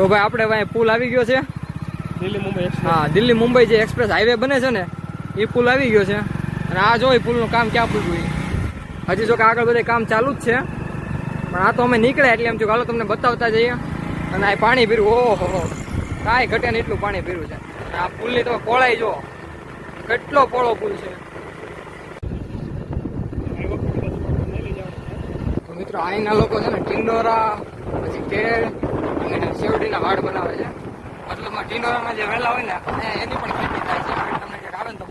તો ભાઈ આપણે ભાઈ પુલ આવી ગયો છે દિલ્હી મુંબઈ. હા, દિલ્હી મુંબઈ જે એક્સપ્રેસ હાઈવે બને છે ને એ પુલ આવી ગયો છે. અને આ જો પુલનું કામ ક્યાં પૂછ્યું હજી જો કે આગળ બધા કામ ચાલુ જ છે, પણ આ તો અમે નીકળ્યા એટલે એમ થયું હાલો તમને બતાવતા જઈએ. અને આ પાણી પીરું, ઓહો કાંઈ ઘટે ને એટલું પાણી પીરું છે. આ પુલની તમે પહોળાઈ જો, કેટલો પહોળો પુલ છે. તો મિત્રો અહીંના લોકો છે ને ટિંડોરા પછી કેળ અને શેવડીના વાડ બનાવે છે. મતલબમાં ટિંડોરામાં જે વેલા હોય ને એની પણ ખેતી થાય છે. તમને ક્યાંક આવે ને તો